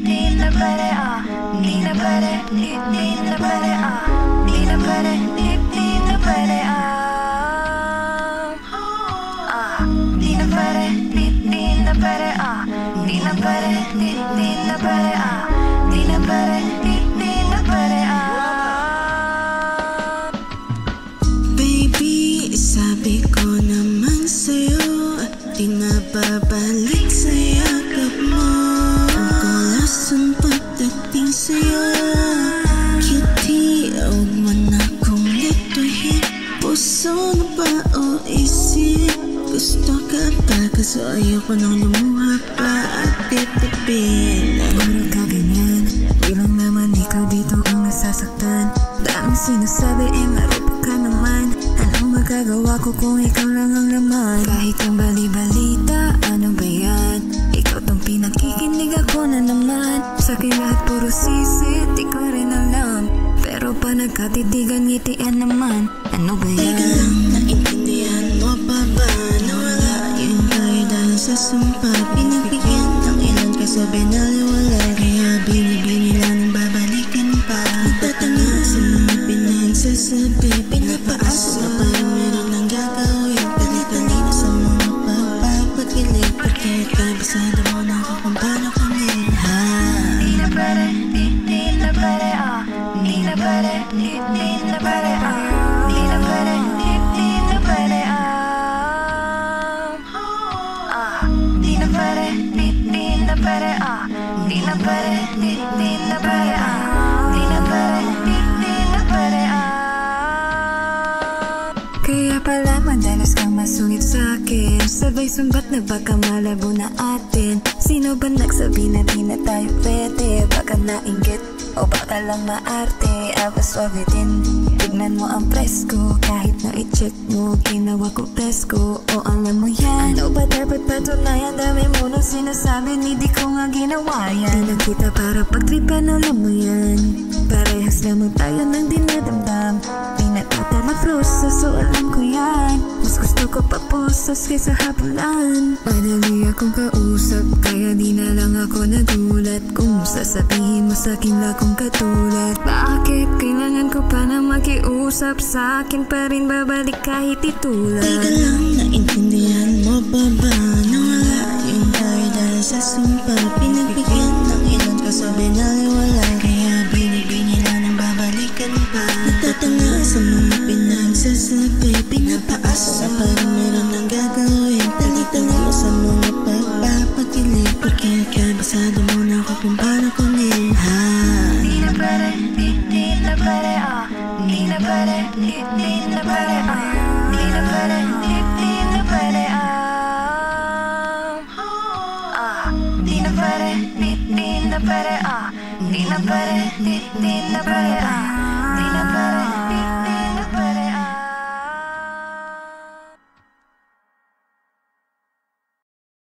di na pwede, di na pwede, di na pwede, di na pwede, di na pwede, di na pwede, di na pwede, di na pwede, di na pwede, di na pwede, di na pwede, Baby, sabi ko naman sa'yo, di na babalik sa yakap mo. Ang kolasan pagdating sa'yo, cutie, huwag mo na kong lituhin. Puso na ba o isip? Gusto ka pa, kaso ayoko nang lumuha pa at titipin. Puro ka ganyan, di lang naman ikaw dito ang nasasaktan. Daming sinasabi marupa ka naman. Anong magagawa ko kung ikaw lang ang laman? Kahit yung bali-balita, ano ba yan? Ikaw tong pinakikinig, ako na naman. Sa'kin lahat puro sisit, di ko rin alam. Pero pa nagkatitigan, ngitian naman. Ano ba yan? Teka lang, naintindihan mo pa ba na wala yun tayo dahil sa sumpa? Pinagbigyan ng ilan kaso binaliwala, kaya binibini lang ng babalikan pa. Nagtatanga sa mga pinagsasabi, pinapaasa na parang meron ng gagawin. Palit-palina sa mga pagpapakilig, pagkait kabisado mo na ako kung paano kami. di na pwede, di na pwede, di na pwede, di na pwede, di na pwede, di na pwede, di na pwede, di na pwede, di na pwede, di na pwede, di na pwede, di na pwede, Kaya pala madalas kang masungit sa'kin. Sabay sumbat na baka malabo na atin. Sino ba nagsabi na di na tayo pwede? Baka nainggit o baka lang maarte. Awas wabitin, tignan mo ang presko. Kahit na i-check mo, ginawa ko presko. O alam mo yan, ano ba dapat patunayan? Dami mo nang sinasabi, hindi ko nga ginawa yan. Di na kita para pagtripan, alam mo yan. Parehas lamang tayo ng dinadamdam. Di natatala prosa, so alam ko yan. Mas gusto ko pa pusos kaysa hapulan. Madali akong kausap, kaya di na lang ako nagulat. Kung sasabihin mo sa'kin lang kung katulad. Bakit kailangan ko pa na makiusap? Sa'kin pa rin babalik kahit itulad. Teka lang, naintindihan mo ba ba na wala yun tayo dahil sa sumpa? Pinagbigyan ng ilan kaso binaliwala, kaya binibini lang ng babalikan pa. Nagtatanga sa mga pinagsasabi, pinapaasa parang meron ng gagawin. Talitala mo sa mga pagpapakilig, pagkait kabisado mo na ako kung paano kunin. di na pwede, di na pwede, di na pwede, di na pwede, di na pwede, di na pwede, di na pwede, di na pwede, di na pwede, di na pwede,